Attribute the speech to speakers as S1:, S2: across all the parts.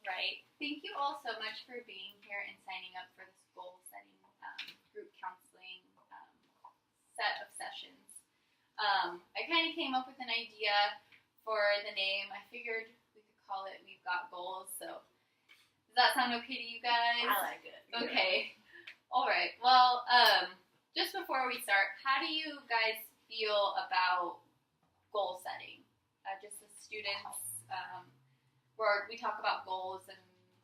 S1: right. Thank you all so much for being here and signing up for this goal-setting group counseling set of sessions. I kind of came up with an idea for the name. I figured we could call it We've Got Goals. So does that sound okay to you guys?
S2: I like it.
S1: Okay. All right. Well, just before we start, how do you guys feel about goal setting? Just as students, we talk about goals and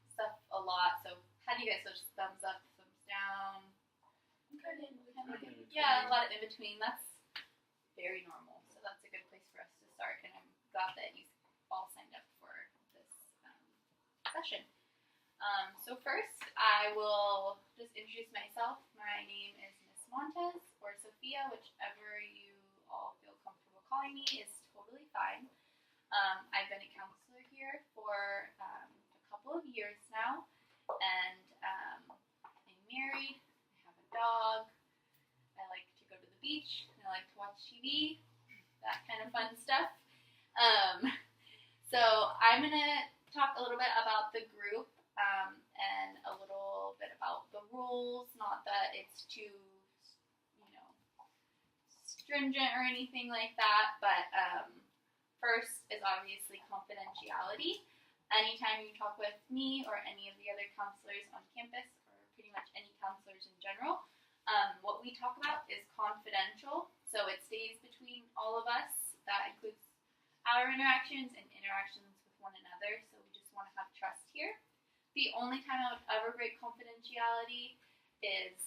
S1: stuff a lot. So how do you guys feel? Just thumbs up, thumbs down? Yeah, a lot of in between. That's very normal. So that's a good place for us to start. And I'm glad that you all signed up for this session. So first, I will just introduce myself. My name is Miss Montes, or Sophia, whichever you all feel comfortable calling me is totally fine. I've been a counselor here for a couple of years now, and I'm married, I have a dog, I like to go to the beach, and I like to watch TV, that kind of fun stuff. So I'm going to talk a little bit about the group, and a little bit about the rules, not that it's too, stringent or anything like that, but first is obviously confidentiality. Anytime you talk with me or any of the other counselors on campus, or pretty much any counselors in general, what we talk about is confidential, so it stays between all of us. That includes our interactions and interactions with one another, so we just want to have trust here. The only time I would ever break confidentiality is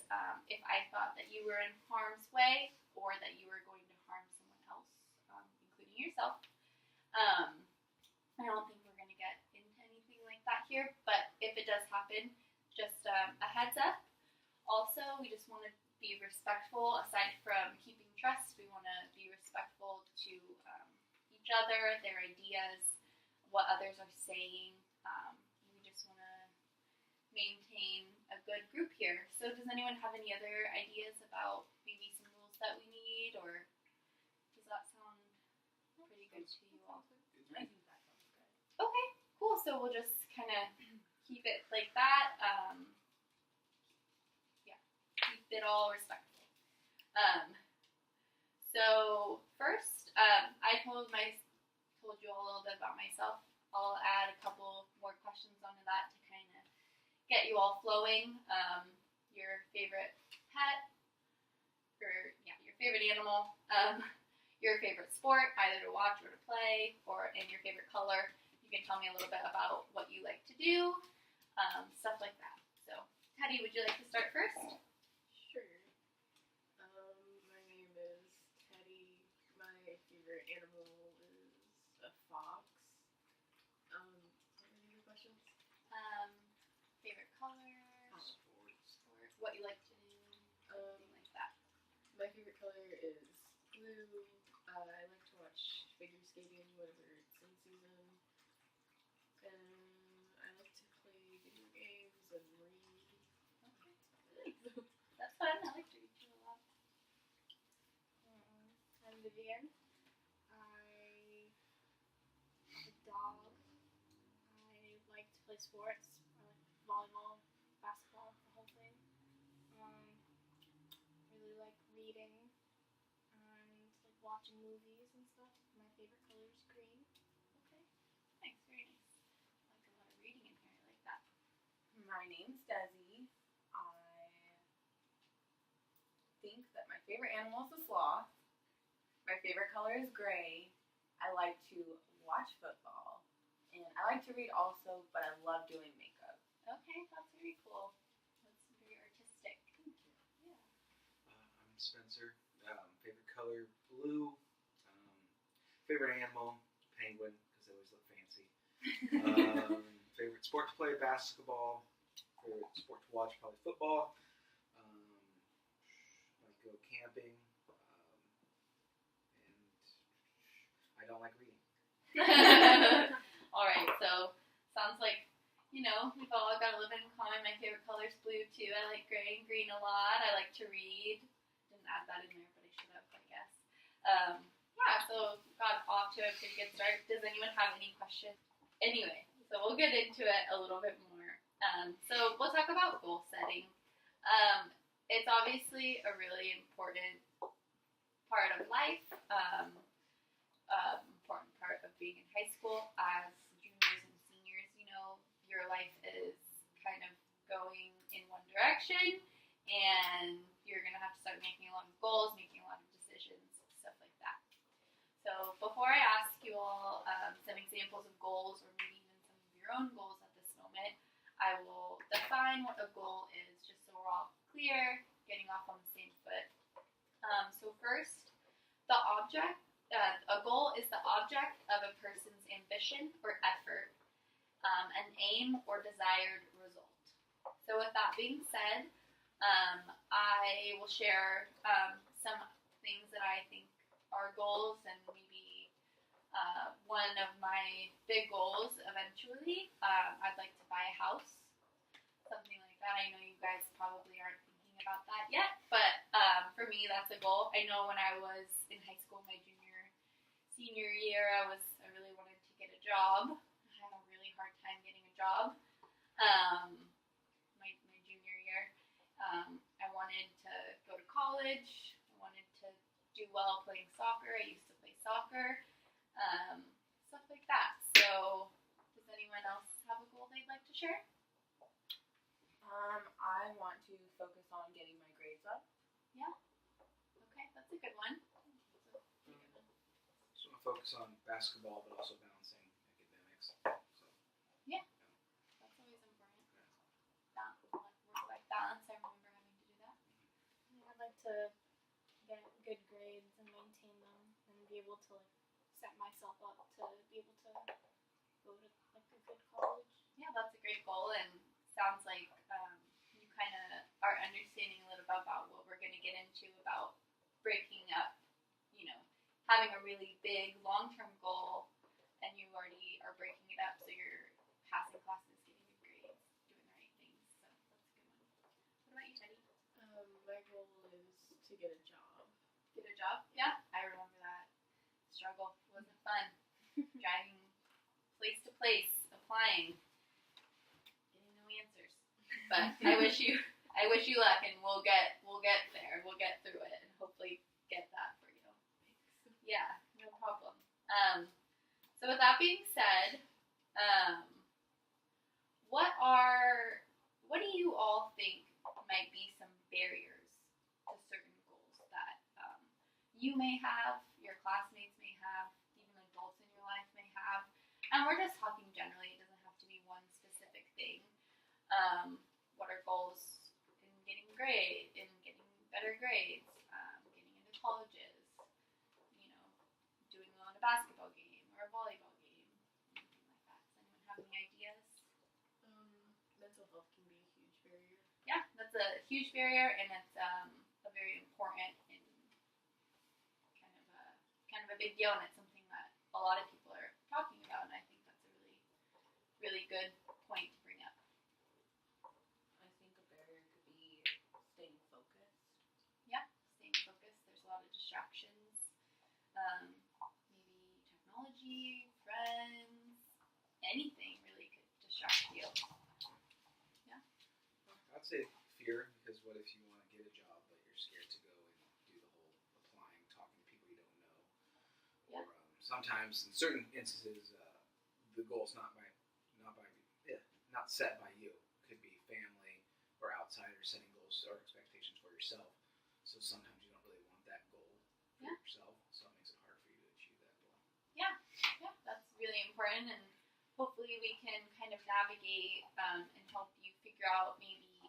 S1: if I thought that you were in harm's way or that you were going to harm someone else, including yourself. I don't think we're going to get into anything like that here, but if it does happen, just a heads up. Also, we just want to be respectful. Aside from keeping trust, we want to be respectful to each other, their ideas, what others are saying. We just want to maintain a good group here. So does anyone have any other ideas about maybe some rules that we need, or does that sound pretty good to you all?
S2: I think that sounds good.
S1: Okay, cool. So we'll just kind of keep it like that. Keep it all respectful. So first, I told you all a little bit about myself. I'll add a couple more questions onto that to kind of get you all flowing. Your favorite pet, your favorite animal, your favorite sport, either to watch or to play, and your favorite color. You can tell me a little bit about what you like to do, stuff like that. So, Teddy, would you like to start first?
S2: Sure. My name is Teddy. My favorite animal is a fox. What are your questions?
S1: Favorite color, sport, what you like to do, anything like that.
S2: My favorite color is blue. I like to watch figure skating whenever it's in season. And I like to play video games and read.
S1: Okay. That's fun. I like to read too a lot.
S3: I'm Vivian. I have a dog. I like to play sports. I like volleyball, basketball, the whole thing. Really like reading and like watching movies and stuff. My favorite color is green.
S1: Okay. Nice. Very nice. I like a lot of reading in here. I like that.
S4: My name's Desi. I think that my favorite animal is a sloth. My favorite color is gray. I like to watch football. And I like to read also, but I love doing makeup.
S1: Okay, that's very cool. That's very artistic. Thank you. Yeah.
S5: I'm Spencer. Favorite color, blue. Favorite animal, penguin, because they always look fancy. Favorite sport to play, basketball. Favorite sport to watch, probably football. Like go camping. And I don't like reading.
S1: All right, so sounds like, we've all got a little bit in common. My favorite color is blue, too. I like gray and green a lot. I like to read. Didn't add that in there, but I should have, I guess. So got off to a pretty good start. Does anyone have any questions? Anyway, So we'll get into it a little bit more. So we'll talk about goal setting. It's obviously a really important part of life, important part of being in high school. As juniors and seniors, you know, your life is kind of going in one direction, and you're going to have to start making a lot of goals, making a lot of decisions, stuff like that. So before I ask you all some examples of goals, or maybe even some of your own goals at this moment, I will define what a goal is, just so we're all clear, getting off on the same foot. So first, a goal is the object of a person's ambition or effort, an aim or desired result. So with that being said, I will share some things that I think are goals, and maybe one of my big goals eventually, I'd like to buy a house, something like that. I know you guys probably aren't thinking about that yet, but for me, that's a goal. I know when I was in high school, my senior year, I really wanted to get a job. I had a really hard time getting a job. My junior year, I wanted to go to college. I wanted to do well playing soccer. I used to play soccer, stuff like that. So, does anyone else have a goal they'd like to share?
S4: I want to focus on getting my grades up.
S1: Yeah. Okay, that's a good one.
S5: Just want to focus on basketball, but also balancing academics. So,
S1: Yeah, that's always important. Work-life balance. I remember having to do that.
S3: I'd like to get good grades and maintain them, and be able to set myself up to be able to go to a good college.
S1: Yeah, that's a great goal, and sounds like you kind of are understanding a little bit about what we're going to get into about breaking up, having a really big long-term goal, and you already are breaking it up, so you're passing classes, getting good grades, doing the right things. So that's a good one. What about you, Teddy?
S2: My goal is to get a job.
S1: Get a job? Yeah, I remember that struggle. It wasn't fun. Driving place to place, applying, getting no answers. But I wish you luck, and we'll get there. We'll get through it, and hopefully get that for you. Yeah, no problem. So with that being said, what do you all think might be some barriers to certain goals that you may have, your classmates may have, even adults in your life may have? And we're just talking generally. It doesn't have to be one specific thing. What are goals in getting better grades, getting into colleges, doing well in a basketball game or a volleyball game, anything like that. Does anyone have any ideas?
S2: Mental health can be a huge barrier.
S1: Yeah, that's a huge barrier, and it's a very important and kind of a big deal, and it's something that a lot of people are talking about, and I think that's a really, really good point to bring up.
S4: I think a barrier could be staying focused.
S1: Yeah, staying focused. There's a lot of distractions. Maybe technology, friends, anything really could distract you.
S5: I'd say fear, because what if you want to get a job, but you're scared to go and do the whole applying, talking to people you don't know.
S1: Yeah.
S5: Or sometimes, in certain instances, the goal's not set by you. It could be family or outsiders setting goals or expectations for yourself. So sometimes you don't really want that goal for yourself, so it makes it hard for you to achieve that goal.
S1: Yeah, that's really important, and hopefully we can kind of navigate and help you figure out maybe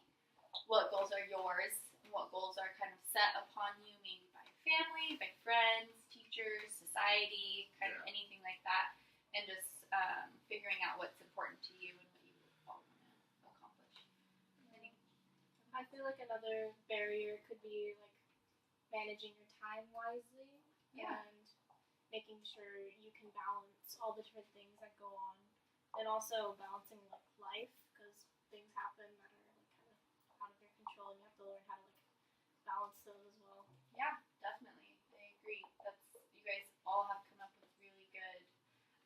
S1: what goals are yours, and what goals are kind of set upon you, maybe by family, by friends, teachers, society, kind of anything like that, and just figuring out what's important to you and what you all want to accomplish.
S3: I feel like another barrier could be managing your time wisely, and making sure you can balance all the different things that go on, and also balancing life, because things happen that are kind of out of your control, and you have to learn how to balance those as well.
S1: Yeah, definitely. I agree. You guys all have come up with really good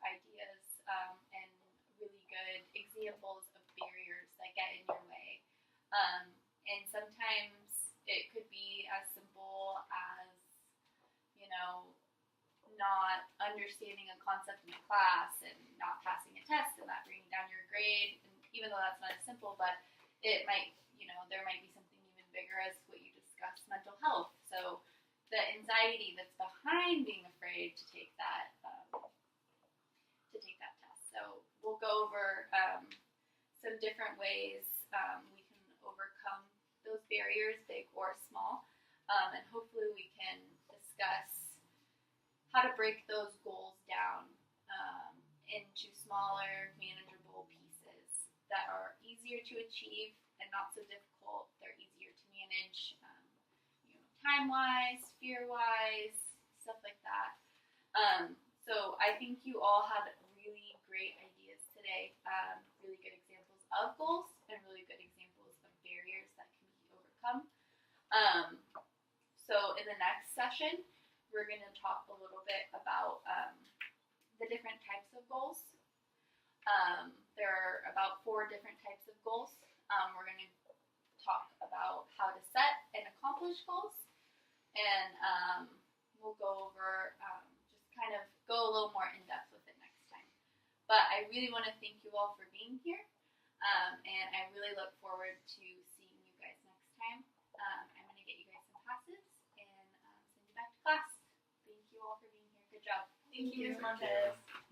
S1: ideas and really good not understanding a concept in a class and not passing a test and that bringing down your grade. And even though that's not as simple, but it might, there might be something even bigger as what you discussed, mental health. So the anxiety that's behind being afraid to take that test. So we'll go over some different ways we can overcome those barriers, big or small, and hopefully we can discuss how to break those goals down into smaller, manageable pieces that are easier to achieve and not so difficult. They're easier to manage, time-wise, fear-wise, stuff like that. So I think you all had really great ideas today, really good examples of goals and really good examples of barriers that can be overcome. So in the next session, we're going to talk a little bit about the different types of goals. There are about 4 different types of goals. We're going to talk about how to set and accomplish goals, and we'll go over, just kind of go a little more in depth with it next time. But I really want to thank you all for being here, and I really look forward to seeing you guys next time. I'm going to get you guys some passes and send you back to class. Thank you all for being here. Good job.
S4: Thank you, Ms.
S5: Thank you.
S4: Montes.